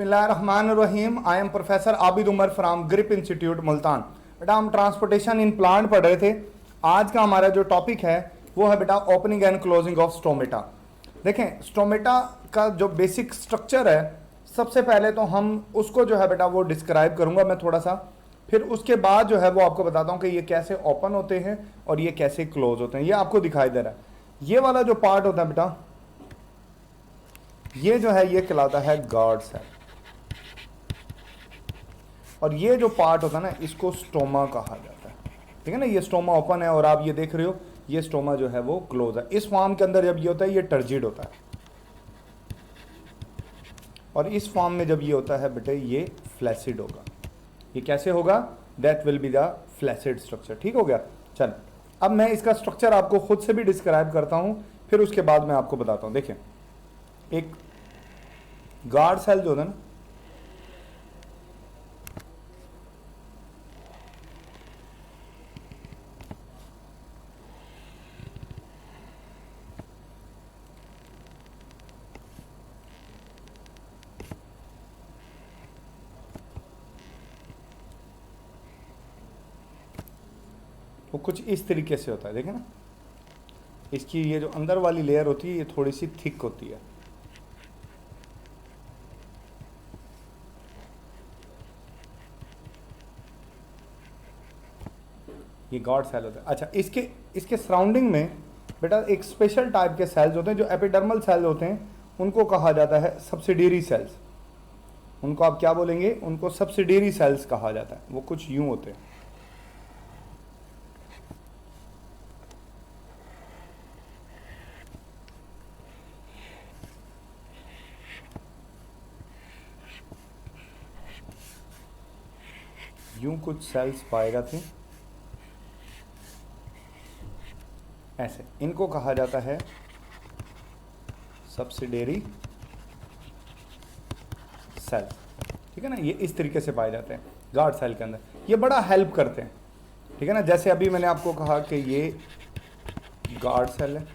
बिस्मिल्लाहिर्रहमानिर्रहीम। I am professor Abid Umar from grip institute Multan. बेटा हम ट्रांसपोर्टेशन इन प्लांट पढ़ रहे थे। आज का हमारा जो टॉपिक है वो है बेटा opening and closing of stomata. देखें स्टोमेटा का जो बेसिक स्ट्रक्चर है, सबसे पहले तो हम उसको जो है बेटा वो डिस्क्राइब करूंगा मैं थोड़ा सा, फिर उसके बाद जो है वो आपको बताता हूँ कि ये कैसे ओपन होते हैं और ये कैसे क्लोज होते हैं। ये आपको दिखाई दे रहा है। ये वाला जो पार्ट होता है बेटा, ये जो है ये कहलाता है गार्ड सेल, और ये जो पार्ट होता है ना इसको स्टोमा कहा जाता है। ठीक है ना, ये स्टोमा ओपन है और आप ये देख रहे हो ये स्टोमा जो है वो क्लोज है। इस फॉर्म के अंदर जब ये होता है ये टर्जिड होता है, और इस फॉर्म में जब ये होता है बेटे ये फ्लैसिड होगा। ये कैसे होगा? That will be the flaccid structure. ठीक हो गया। चल अब मैं इसका स्ट्रक्चर आपको खुद से भी डिस्क्राइब करता हूं, फिर उसके बाद मैं आपको बताता हूं। देखिए एक गार्ड सेल जो होता है ना, वो कुछ इस तरीके से होता है। देखें ना, इसकी ये जो अंदर वाली लेयर होती है ये थोड़ी सी थिक होती है। ये गॉड सेल होता है। अच्छा, इसके सराउंडिंग में बेटा एक स्पेशल टाइप के सेल्स होते हैं जो एपिडर्मल सेल्स होते हैं, उनको कहा जाता है सब्सिडियरी सेल्स। उनको आप क्या बोलेंगे? उनको सब्सिडियरी सेल्स कहा जाता है। वो कुछ यूं होते हैं। यूं कुछ सेल्स पाए जाते हैं ऐसे, इनको कहा जाता है सब्सिडियरी सेल। ठीक है ना, ये इस तरीके से पाए जाते हैं गार्ड सेल के अंदर। ये बड़ा हेल्प करते हैं। ठीक है ना, जैसे अभी मैंने आपको कहा कि ये गार्ड सेल है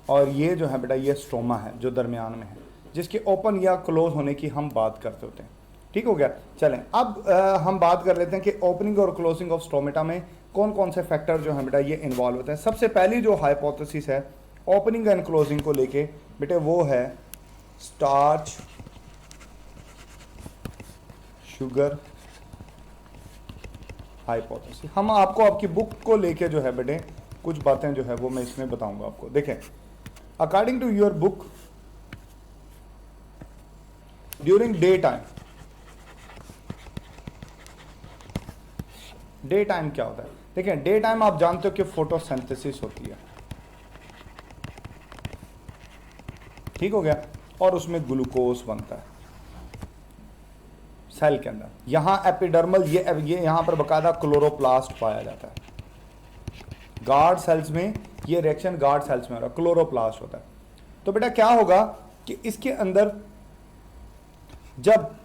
और ये जो है बेटा ये स्टोमा है जो दरमियान में है, जिसके ओपन या क्लोज होने की हम बात करते होते हैं। ठीक हो गया। चलें अब हम बात कर लेते हैं कि ओपनिंग और क्लोजिंग ऑफ स्टोमेटा में कौन कौन से फैक्टर जो है बेटा ये इन्वॉल्व होते हैं। सबसे पहली जो हाइपोथेसिस है ओपनिंग एंड क्लोजिंग को लेके बेटे वो है स्टार्च शुगर हाइपोथेसिस। हम आपको आपकी बुक को लेके जो है बेटे कुछ बातें जो है वो मैं इसमें बताऊंगा आपको। देखें, according to your book during day time क्या होता है? देखें डे टाइम आप जानते हो कि फोटोसिंथेसिस होती है। ठीक हो गया। और उसमें ग्लूकोज बनता है सेल के अंदर। यहां एपिडर्मल ये यहां पर बकायदा क्लोरोप्लास्ट पाया जाता है। गार्ड सेल्स में ये रिएक्शन गार्ड सेल्स में हो रहा है, क्लोरोप्लास्ट होता है। तो बेटा क्या होगा कि इसके अंदर जब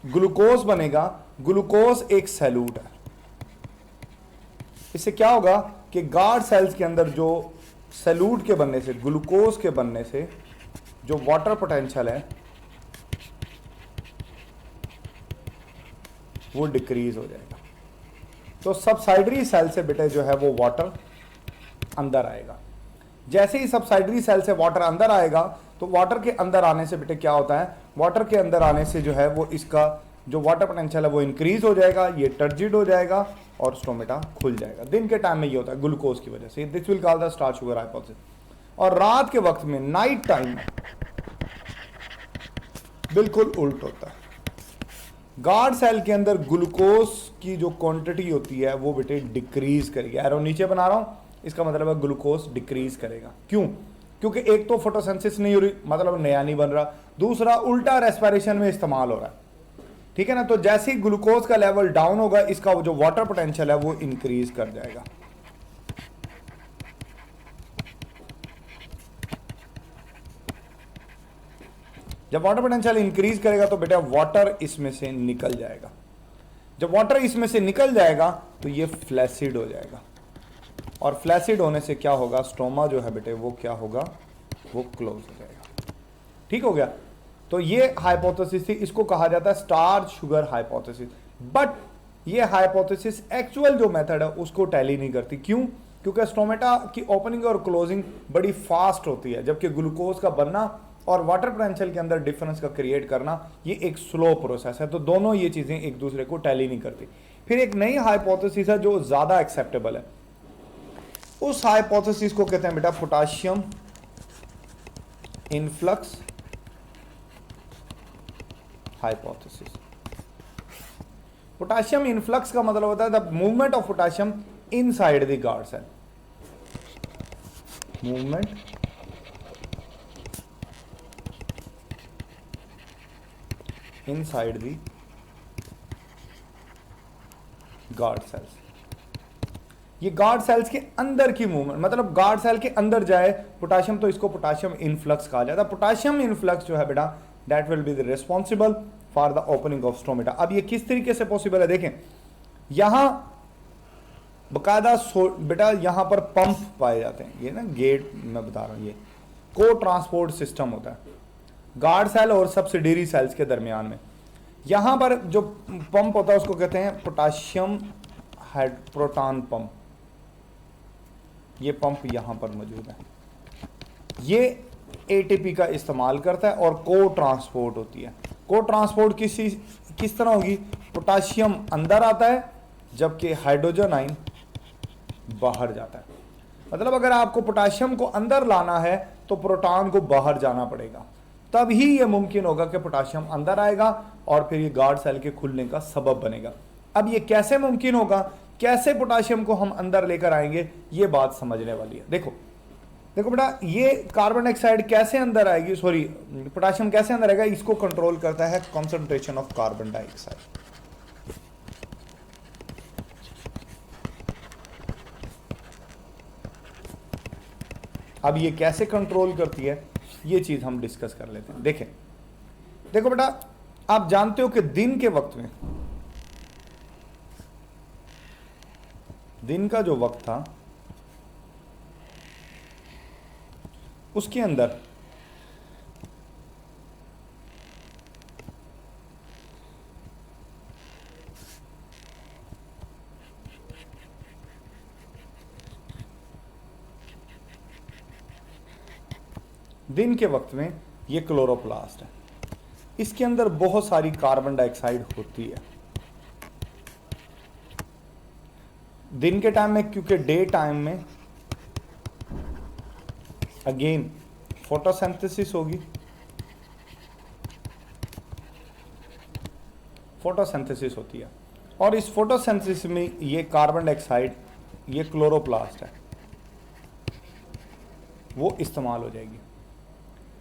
ग्लूकोज बनेगा, ग्लूकोज एक सैल्यूट है। इससे क्या होगा कि गार्ड सेल्स के अंदर जो सैल्यूट के बनने से, ग्लूकोज के बनने से जो वाटर पोटेंशियल है वो डिक्रीज हो जाएगा। तो सबसाइडरी सेल से बेटे जो है वो वाटर अंदर आएगा। जैसे ही सबसाइडरी सेल से वाटर अंदर आएगा तो वाटर के अंदर आने से बेटे क्या होता है, वाटर के अंदर आने से जो है वो इसका जो वाटर पोटेंशियल है वो इंक्रीज हो जाएगा, ये टर्जिड हो जाएगा और स्टोमेटा खुल जाएगा। दिन के टाइम में ये होता है ग्लूकोज की वजह से। This will call the starch sugar hypothesis. और रात के वक्त में, नाइट टाइम में बिल्कुल उल्ट होता है। गार्ड सेल के अंदर ग्लूकोज की जो क्वांटिटी होती है वो बेटे डिक्रीज करेगी। एरो नीचे बना रहा हूं, इसका मतलब है ग्लूकोज डिक्रीज करेगा। क्यों? क्योंकि एक तो फोटोसिंथेसिस नहीं हो रही, मतलब नया नहीं बन रहा, दूसरा उल्टा रेस्पिरेशन में इस्तेमाल हो रहा है। ठीक है ना, तो जैसे ही ग्लूकोज का लेवल डाउन होगा इसका जो वाटर पोटेंशियल है वो इंक्रीज कर जाएगा। जब वाटर पोटेंशियल इंक्रीज करेगा तो बेटा वाटर इसमें से निकल जाएगा। जब वाटर इसमें से निकल जाएगा तो ये फ्लैसिड हो जाएगा, और फ्लैसिड होने से क्या होगा, स्टोमा जो है बेटे वो क्या होगा, वो क्लोज हो जाएगा। ठीक हो गया। तो ये हाइपोथेसिस थी, इसको कहा जाता है स्टार्च शुगर हाइपोथेसिस। बट ये हाइपोथेसिस एक्चुअल जो मेथड है उसको टैली नहीं करती। क्यों? क्योंकि स्टोमेटा की ओपनिंग और क्लोजिंग बड़ी फास्ट होती है, जबकि ग्लूकोज का बनना और वाटर पोटेंशियल के अंदर डिफरेंस का क्रिएट करना ये एक स्लो प्रोसेस है। तो दोनों ये चीजें एक दूसरे को टैली नहीं करती। फिर एक नई हाइपोथेसिस है जो ज्यादा एक्सेप्टेबल है, उस हाइपोथेसिस को कहते हैं बेटा potassium influx hypothesis. Potassium influx का मतलब होता है the movement of potassium inside the guard cell. Movement inside the guard cells. ये गार्ड सेल्स के अंदर की मूवमेंट, मतलब गार्ड सेल के अंदर जाए पोटाशियम, तो इसको पोटाशियम इनफ्लक्स कहा जाता है। पोटाशियम इनफ्लक्स जो है बेटा that will be the responsible for the opening of stomata. अब ये किस तरीके से पॉसिबल है देखें, यहां बकायदा बेटा यहां पर पंप पाए जाते हैं, ये ना गेट मैं बता रहा हूं, ये को ट्रांसपोर्ट सिस्टम होता है गार्ड सेल और सब्सिडियरी सेल्स के दरमियान में। यहां पर जो पंप होता है उसको कहते हैं पोटाशियम प्रोटॉन पंप। ये पंप यहां पर मौजूद है, ये एटीपी का इस्तेमाल करता है और को ट्रांसपोर्ट होती है। को ट्रांसपोर्ट किस तरह होगी? पोटाशियम अंदर आता है जबकि हाइड्रोजन आयन बाहर जाता है। मतलब अगर आपको पोटाशियम को अंदर लाना है तो प्रोटॉन को बाहर जाना पड़ेगा, तभी यह मुमकिन होगा कि पोटाशियम अंदर आएगा और फिर ये गार्ड सेल के खुलने का सबब बनेगा। अब ये कैसे मुमकिन होगा, कैसे पोटाशियम को हम अंदर लेकर आएंगे, ये बात समझने वाली है। देखो बेटा, ये कार्बन डाइऑक्साइड कैसे अंदर आएगी, सॉरी पोटाशियम कैसे अंदर आएगा, इसको कंट्रोल करता है कॉन्सेंट्रेशन ऑफ कार्बन डाइऑक्साइड। अब ये कैसे कंट्रोल करती है, ये चीज हम डिस्कस कर लेते हैं। देखें, देखो बेटा, आप जानते हो कि दिन के वक्त में, दिन का जो वक्त था उसके अंदर दिन के वक्त में ये क्लोरोप्लास्ट है, इसके अंदर बहुत सारी कार्बन डाइऑक्साइड होती है। दिन के टाइम में, क्योंकि डे टाइम में अगेन फोटोसिंथेसिस होगी, फोटोसिंथेसिस होती है और इस फोटोसिंथेसिस में ये कार्बन डाइऑक्साइड, ये क्लोरोप्लास्ट है, वो इस्तेमाल हो जाएगी।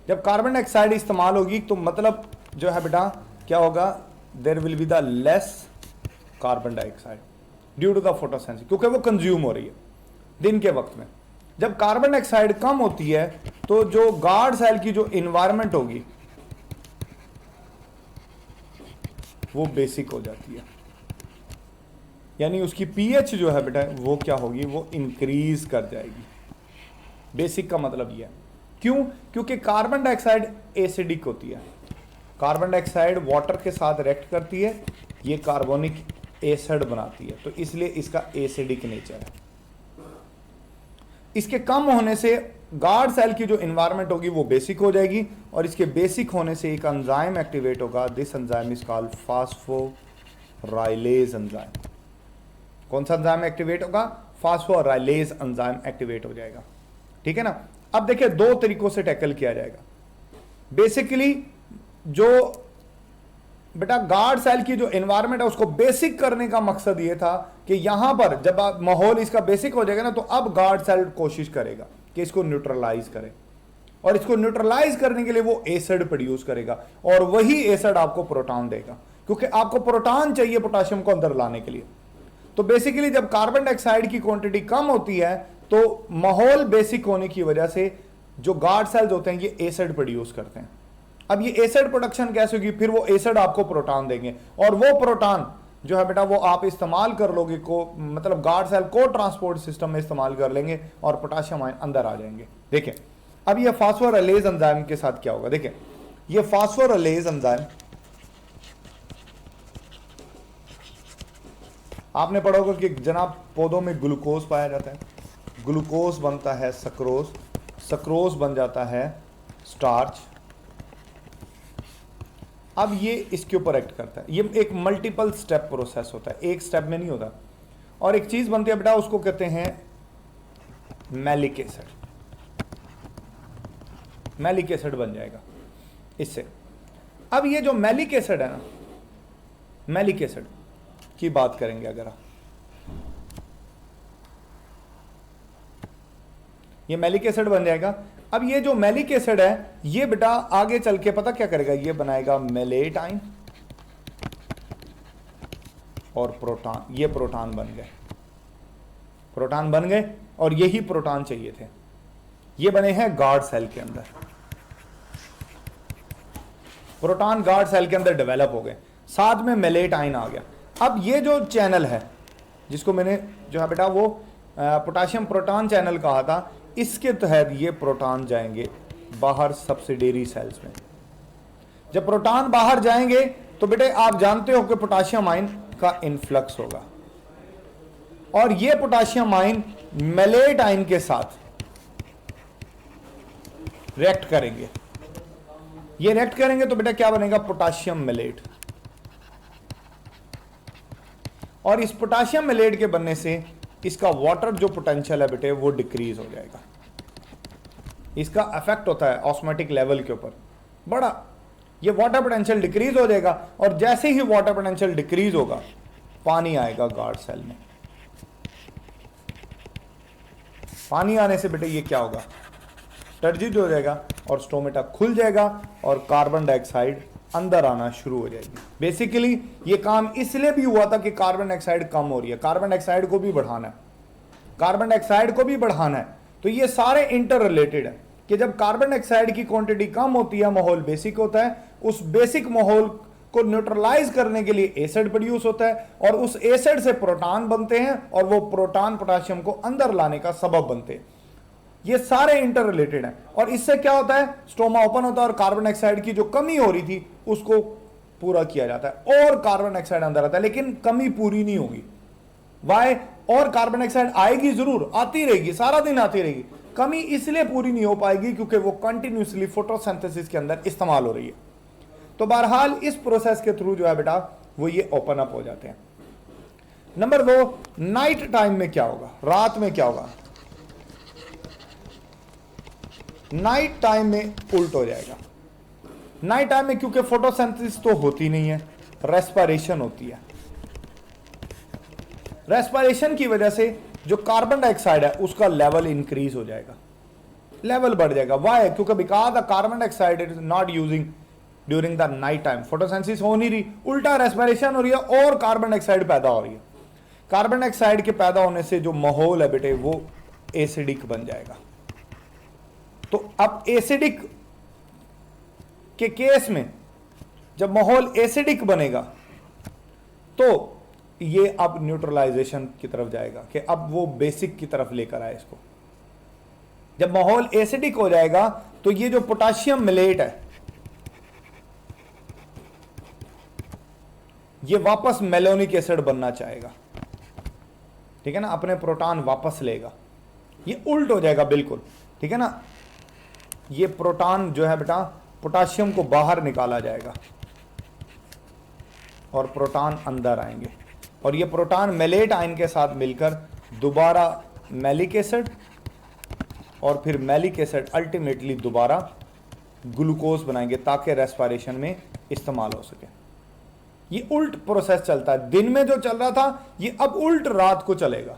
जब कार्बन डाइऑक्साइड इस्तेमाल होगी तो मतलब जो है बेटा क्या होगा, there will be the less carbon dioxide due to the photosynthesis, क्योंकि वो कंज्यूम हो रही है दिन के वक्त में। जब कार्बन डाइऑक्साइड कम होती है तो जो गार्ड सेल की जो इन्वायरमेंट होगी वो बेसिक हो जाती है, यानी उसकी पीएच जो है बेटा वो क्या होगी, वो इंक्रीज कर जाएगी। बेसिक का मतलब ये है, क्यों? क्योंकि कार्बन डाइऑक्साइड एसिडिक होती है, कार्बन डाइऑक्साइड वाटर के साथ रिएक्ट करती है, ये कार्बोनिक एसिड बनाती है, तो इसलिए इसका एसिडिक नेचर है। इसके कम होने से गार्ड सेल की जो एनवायरनमेंट होगी वो बेसिक हो जाएगी और इसके बेसिक होने से एक एंजाइम एक्टिवेट होगा। This enzyme is called phosphorylase enzyme. कौन सा एंजाइम एक्टिवेट होगा? फास्फोराइलेज एंजाइम एक्टिवेट हो जाएगा। ठीक है ना। अब देखिए दो तरीकों से टैकल किया जाएगा। बेसिकली जो बेटा गार्ड सेल की जो एनवायरनमेंट है उसको बेसिक करने का मकसद ये था कि यहां पर जब माहौल इसका बेसिक हो जाएगा ना तो अब गार्ड सेल कोशिश करेगा कि इसको न्यूट्रलाइज करे और इसको न्यूट्रलाइज करने के लिए वो एसिड प्रोड्यूस करेगा और वही एसिड आपको प्रोटॉन देगा, क्योंकि आपको प्रोटॉन चाहिए पोटेशियम को अंदर लाने के लिए। तो बेसिकली जब कार्बन डाइऑक्साइड की क्वांटिटी कम होती है तो माहौल बेसिक होने की वजह से जो गार्ड सेल्स होते हैं ये एसिड प्रोड्यूस करते हैं। अब ये एसिड प्रोडक्शन कैसे होगी? फिर वो एसिड आपको प्रोटॉन देंगे और वो प्रोटॉन जो है बेटा वो आप इस्तेमाल कर लोगे को मतलब गार्ड सेल को ट्रांसपोर्ट सिस्टम में इस्तेमाल कर लेंगे और पोटेशियम आयन अंदर आ जाएंगे। देखिए अब ये फास्फोराइलेज एंजाइम के साथ क्या होगा। देखिए ये फास्फोराइलेज एंजाइम, आपने पढ़ा होगा कि जनाब पौधों में ग्लूकोज पाया जाता है, ग्लूकोज बनता है सक्रोज, सक्रोज बन जाता है स्टार्च। अब ये इसके ऊपर एक्ट करता है, ये एक मल्टीपल स्टेप प्रोसेस होता है, एक स्टेप में नहीं होता। और एक चीज बनती है बेटा, उसको कहते हैं मैलिक एसिड, मैलिक एसिड बन जाएगा इससे। अब ये जो मैलिक एसिड है ना, मैलिक एसिड की बात करेंगे अगर आप, ये मैलिक एसिड बन जाएगा। अब ये जो मैलिक एसिड है ये बेटा आगे चल के पता क्या करेगा, ये बनाएगा मेलेट आयन और प्रोटॉन, ये प्रोटॉन बन गए, प्रोटॉन बन गए और यही प्रोटॉन चाहिए थे, ये बने हैं गार्ड सेल के अंदर, प्रोटॉन गार्ड सेल के अंदर डेवलप हो गए, साथ में मेलेट आयन आ गया। अब ये जो चैनल है जिसको मैंने जो है बेटा वो पोटाशियम प्रोटॉन चैनल कहा था, इसके तहत ये प्रोटॉन जाएंगे बाहर सब्सिडियरी सेल्स में। जब प्रोटॉन बाहर जाएंगे तो बेटे आप जानते हो कि पोटाशियम आयन का इन्फ्लक्स होगा और ये पोटाशियम आयन मेलेट आयन के साथ रिएक्ट करेंगे। ये रिएक्ट करेंगे तो बेटा क्या बनेगा, पोटाशियम मेलेट। और इस पोटाशियम मेलेट के बनने से इसका वाटर जो पोटेंशियल है बेटे वो डिक्रीज हो जाएगा। इसका इफेक्ट होता है ऑस्मोटिक लेवल के ऊपर बड़ा, ये वाटर पोटेंशियल डिक्रीज हो जाएगा और जैसे ही वाटर पोटेंशियल डिक्रीज होगा पानी आएगा गार्ड सेल में। पानी आने से बेटे ये क्या होगा, टर्जिड हो जाएगा और स्टोमेटा खुल जाएगा और कार्बन डाइऑक्साइड अंदर आना शुरू हो जाएगी। बेसिकली ये काम इसलिए भी हुआ था कि कार्बन डाइऑक्साइड कम हो रही है, कार्बन डाइऑक्साइड को भी बढ़ाना है, कार्बन डाइऑक्साइड को भी बढ़ाना है। तो ये सारे इंटर रिलेटेड है कि जब कार्बन डाइऑक्साइड की क्वांटिटी कम होती है, माहौल बेसिक होता है, उस बेसिक माहौल को न्यूट्रलाइज करने के लिए एसिड प्रोड्यूस होता है और उस एसिड से प्रोटॉन बनते हैं और वो प्रोटॉन पोटाशियम को अंदर लाने का सबब बनते हैं। ये सारे इंटर रिलेटेड हैं और इससे क्या होता है, स्टोमा ओपन होता है और कार्बन डाइऑक्साइड की जो कमी हो रही थी उसको पूरा किया जाता है और कार्बन डाइऑक्साइड अंदर आता है, लेकिन कमी पूरी नहीं होगी। वाई? और कार्बन डाइऑक्साइड आएगी, जरूर आती रहेगी, सारा दिन आती रहेगी, कमी इसलिए पूरी नहीं हो पाएगी क्योंकि वो कंटिन्यूसली फोटोसिंथेसिस के अंदर इस्तेमाल हो रही है। तो बहरहाल इस प्रोसेस के थ्रू जो है बेटा वो ये ओपन अप हो जाते हैं। नंबर 2, नाइट टाइम में क्या होगा, रात में क्या होगा, नाइट टाइम में उल्ट हो जाएगा। नाइट टाइम में क्योंकि फोटोसिंथेसिस तो होती नहीं है, रेस्पिरेशन होती है। रेस्पिरेशन की वजह से जो कार्बन डाइऑक्साइड है उसका लेवल इंक्रीज हो जाएगा, लेवल बढ़ जाएगा। वाई? क्योंकि because the carbon dioxide is not using during the night time, photosynthesis हो नहीं रही, उल्टा रेस्पिरेशन हो रही है और कार्बन डाइऑक्साइड पैदा हो रही है। कार्बन डाइऑक्साइड के पैदा होने से जो माहौल है बेटे वो एसिडिक बन जाएगा। तो अब एसिडिक के केस में जब माहौल एसिडिक बनेगा तो ये अब न्यूट्रलाइजेशन की तरफ जाएगा कि अब वो बेसिक की तरफ लेकर आए इसको। जब माहौल एसिडिक हो जाएगा तो ये जो पोटाशियम मिलेट है ये वापस मेलोनिक एसिड बनना चाहेगा, ठीक है ना, अपने प्रोटॉन वापस लेगा, ये उल्ट हो जाएगा बिल्कुल, ठीक है ना। ये प्रोटॉन जो है बेटा पोटाशियम को बाहर निकाला जाएगा और प्रोटॉन अंदर आएंगे और ये प्रोटॉन मेलेट आयन के साथ मिलकर दोबारा मैलिक एसिड और फिर मैलिक एसिड अल्टीमेटली दोबारा ग्लूकोज बनाएंगे ताकि रेस्पिरेशन में इस्तेमाल हो सके। ये उल्ट प्रोसेस चलता है, दिन में जो चल रहा था ये अब उल्ट रात को चलेगा।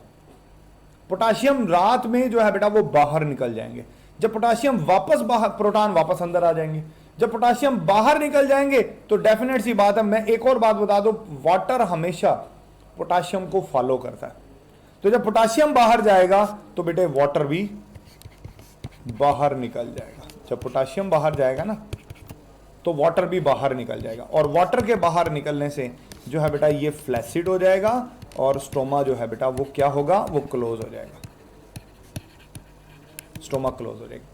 पोटाशियम रात में जो है बेटा वो बाहर निकल जाएंगे, जब पोटाशियम वापस बाहर, प्रोटॉन वापस अंदर आ जाएंगे। जब पोटाशियम बाहर निकल जाएंगे तो डेफिनेट सी बात है, मैं एक और बात बता दूं, वाटर हमेशा पोटाशियम को फॉलो करता है। तो जब पोटाशियम बाहर जाएगा तो बेटे वाटर भी बाहर निकल जाएगा। जब पोटाशियम बाहर जाएगा ना तो वाटर भी बाहर निकल जाएगा और वाटर के बाहर निकलने से जो है बेटा ये फ्लैसिड हो जाएगा और स्टोमा जो है बेटा वो क्या होगा, वो क्लोज हो जाएगा, स्टोमा क्लोज हो जाएगा।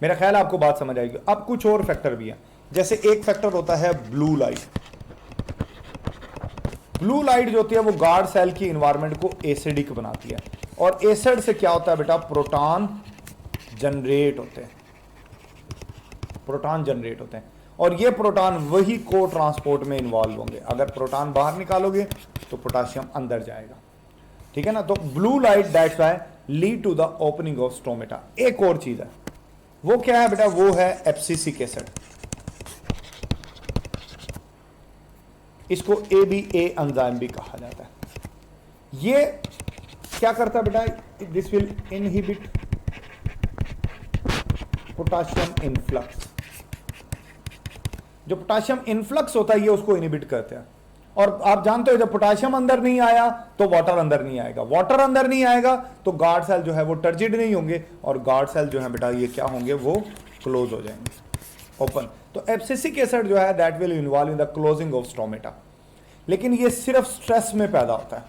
मेरा ख्याल आपको बात समझ आएगी। अब कुछ और फैक्टर भी है, जैसे एक फैक्टर होता है ब्लू लाइट। ब्लू लाइट जो होती है वो गार्ड सेल की इन्वायरमेंट को एसिडिक बनाती है, और एसिड से क्या होता है बेटा, प्रोटॉन जनरेट होते हैं, प्रोटॉन जनरेट होते हैं, और ये प्रोटॉन वही को ट्रांसपोर्ट में इन्वॉल्व होंगे। अगर प्रोटॉन बाहर निकालोगे तो पोटाशियम अंदर जाएगा, ठीक है ना। तो blue light that's why lead to the opening of stomata. एक और चीज है, वो क्या है बेटा, वो है एब्सिसिक एसिड। इसको ABA एंजाइम भी कहा जाता है। ये क्या करता है बेटा, this will inhibit potassium influx. जो पोटाशियम इनफ्लक्स होता है ये उसको इनहिबिट करते हैं। और आप जानते हो जब पोटाशियम अंदर नहीं आया तो वाटर अंदर नहीं आएगा, वाटर अंदर नहीं आएगा तो गार्ड सेल जो है वो टर्जिड नहीं होंगे, और गार्ड सेल जो है बेटा ये क्या होंगे, वो क्लोज हो जाएंगे, ओपन। तो एब्सिसिक एसिड जो है that will involve in the closing of stomata. लेकिन ये सिर्फ स्ट्रेस में पैदा होता है।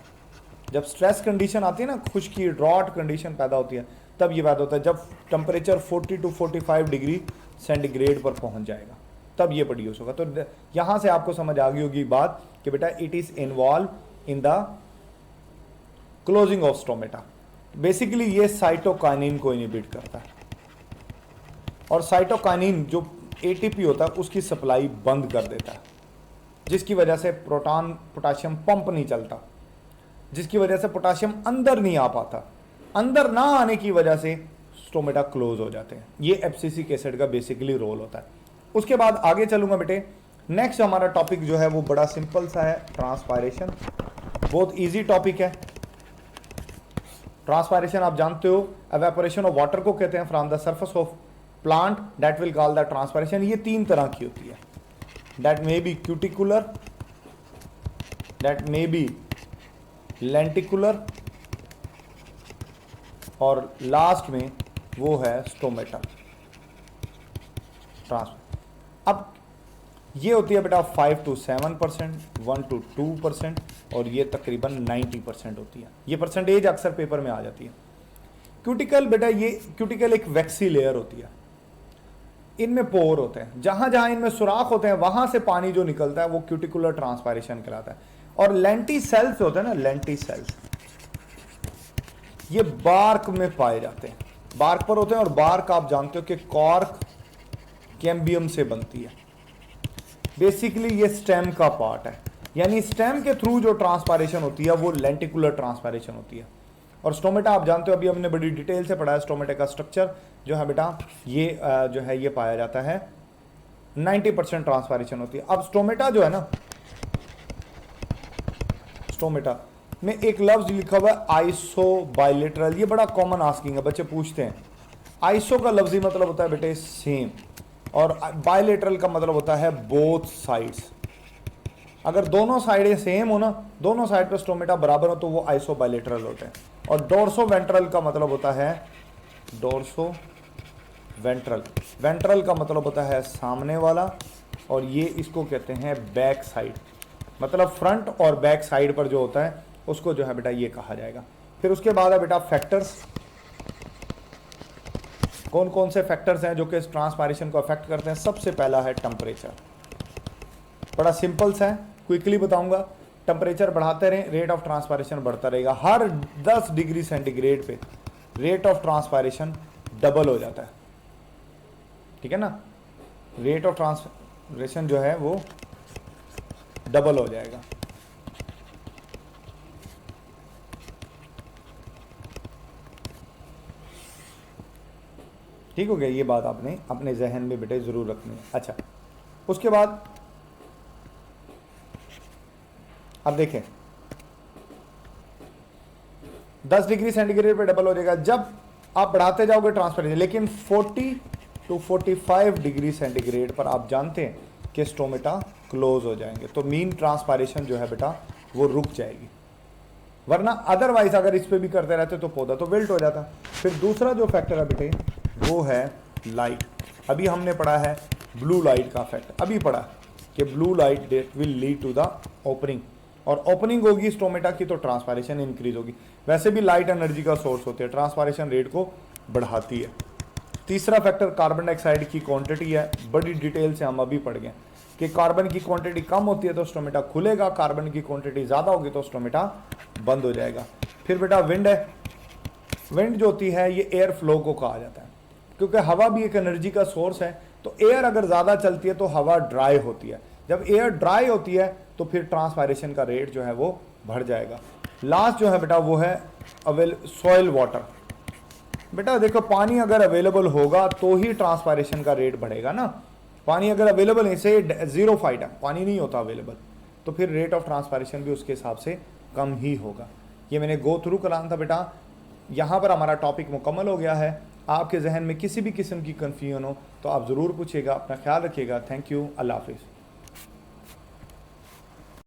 जब स्ट्रेस कंडीशन आती है ना, खुश्की ड्रॉट कंडीशन पैदा होती है, तब ये पैदा होता है। जब टेम्परेचर 40 to 45 डिग्री सेंटीग्रेड पर पहुंच जाएगा तब ये प्रोड्यूस होगा। तो यहां से आपको समझ आ गई होगी बात कि बेटा it is involve in the closing of stomata. Basically ये साइटोकाइनिन को इनहिबिट करता है, और साइटोकाइनिन जो ATP होता है उसकी सप्लाई बंद कर देता है, जिसकी वजह से पोटाशियम पंप नहीं चलता, जिसकी वजह से पोटाशियम अंदर नहीं आ पाता। अंदर ना आने की वजह से स्टोमेटा क्लोज हो जाते हैं। ये एब्सिसिक एसिड का बेसिकली रोल होता है। उसके बाद आगे चलूंगा बेटे। नेक्स्ट हमारा टॉपिक जो है वो बड़ा सिंपल सा है, ट्रांसपायरेशन। बहुत इजी टॉपिक है। ट्रांसपायरेशन आप जानते हो, एवेपोरेशन ऑफ वाटर को कहते हैं from the surface of plant, that will call the transpiration. ये 3 तरह की होती है, that may be cuticular, that may be lenticular, और लास्ट में वो है स्टोमेटल ट्रांसफर। अब ये होती है बेटा 5 to 7%, 1 to 2%, और ये तकरीबन 90% होती है। ये परसेंटेज अक्सर पेपर में आ जाती है। क्यूटिकल बेटा, ये क्यूटिकल एक वैक्सी लेयर होती है, इनमें पोर होते हैं, जहां जहां इनमें सुराख होते हैं वहां से पानी जो निकलता है वो क्यूटिकुलर ट्रांसपायरेशन कहलाता है। और लेंटी सेल्स होते हैं ना, लेंटी सेल्स, ये बार्क में पाए जाते हैं, बार्क पर होते हैं। और बार्क आप जानते हो कि कॉर्क कैम्बियम से बनती है। बेसिकली ये स्टेम का पार्ट है, यानी स्टेम के थ्रू जो ट्रांसपायरेशन होती है वो लेंटिकुलर ट्रांसपायरेशन होती है। और स्टोमेटा आप जानते हो, अभी हमने बड़ी डिटेल से पढ़ा है स्टोमेटा का स्ट्रक्चर जो है बेटा, ये जो है ये पाया जाता है 90% ट्रांसपायरेशन होती है। अब स्टोमेटा जो है ना, स्टोमेटा में एक लफ्ज लिखा हुआ है आइसो बायलेटरल। ये बड़ा कॉमन आस्किंग है, बच्चे पूछते हैं। आइसो का लफ्जी मतलब होता है बेटे सेम, और बायलेटरल का मतलब होता है बोथ साइड्स। अगर दोनों साइडें सेम हो ना, दोनों साइड पे स्टोमेटा बराबर हो, तो वो आइसो बायलेटरल होते हैं। और डोर्सो वेंट्रल का मतलब होता है, डोर्सो वेंट्रल, वेंट्रल का मतलब होता है सामने वाला, और ये इसको कहते हैं बैक साइड, मतलब फ्रंट और बैक साइड पर जो होता है उसको जो है बेटा ये कहा जाएगा। फिर उसके बाद है बेटा फैक्टर्स। कौन कौन से फैक्टर्स हैं जो कि इस ट्रांसपायरेशन को अफेक्ट करते हैं। सबसे पहला है टेम्परेचर। बड़ा सिंपल सा है, क्विकली बताऊंगा। टेम्परेचर बढ़ाते रहें, रेट ऑफ ट्रांसपायरेशन बढ़ता रहेगा। हर 10 डिग्री सेंटीग्रेड पे रेट ऑफ ट्रांसपायरेशन डबल हो जाता है, ठीक है ना। रेट ऑफ ट्रांसपायरेशन जो है वो डबल हो जाएगा। ठीक हो गया, ये बात आपने अपने जहन में बेटे जरूर रखनी है। अच्छा, उसके बाद अब देखें 10 डिग्री सेंटीग्रेड पे डबल हो जाएगा जब आप बढ़ाते जाओगे ट्रांसपेरेंसी। लेकिन 40 to 45 डिग्री सेंटीग्रेड पर आप जानते हैं कि स्टोमेटा क्लोज हो जाएंगे, तो मीन ट्रांसपायरेशन जो है बेटा वो रुक जाएगी। वरना अदरवाइज अगर इस पे भी करते रहते तो पौधा तो विल्ट हो जाता। फिर दूसरा जो फैक्टर है बेटे वो है लाइट। अभी हमने पढ़ा है ब्लू लाइट का फैक्टर, अभी पढ़ा कि blue light that will lead to the opening, और ओपनिंग होगी स्टोमेटा की तो ट्रांसपायरेशन इंक्रीज होगी। वैसे भी लाइट एनर्जी का सोर्स होती है, ट्रांसपायरेशन रेट को बढ़ाती है। तीसरा फैक्टर कार्बन डाइऑक्साइड की क्वांटिटी है। बड़ी डिटेल से हम अभी पढ़ गए कि कार्बन की क्वांटिटी कम होती है तो स्टोमेटा खुलेगा, कार्बन की क्वांटिटी ज़्यादा होगी तो स्टोमेटा बंद हो जाएगा। फिर बेटा विंड है। विंड जो होती है ये एयर फ्लो को कहा जाता है, क्योंकि हवा भी एक एनर्जी का सोर्स है। तो एयर अगर ज़्यादा चलती है तो हवा ड्राई होती है। जब एयर ड्राई होती है तो फिर ट्रांसपायरेशन का रेट जो है वो बढ़ जाएगा। लास्ट जो है बेटा वो है सॉइल वाटर। बेटा देखो पानी अगर अवेलेबल होगा तो ही ट्रांसपायरेशन का रेट बढ़ेगा ना। पानी अगर अवेलेबल है, से जीरो फाइट है, पानी नहीं होता अवेलेबल, तो फिर रेट ऑफ ट्रांसपायरेशन भी उसके हिसाब से कम ही होगा। ये मैंने गो थ्रू कराना था बेटा। यहाँ पर हमारा टॉपिक मुकम्मल हो गया है। आपके जहन में किसी भी किस्म की कन्फ्यूजन हो तो आप ज़रूर पूछिएगा। अपना ख्याल रखिएगा। Thank you. अल्लाह हाफिज़।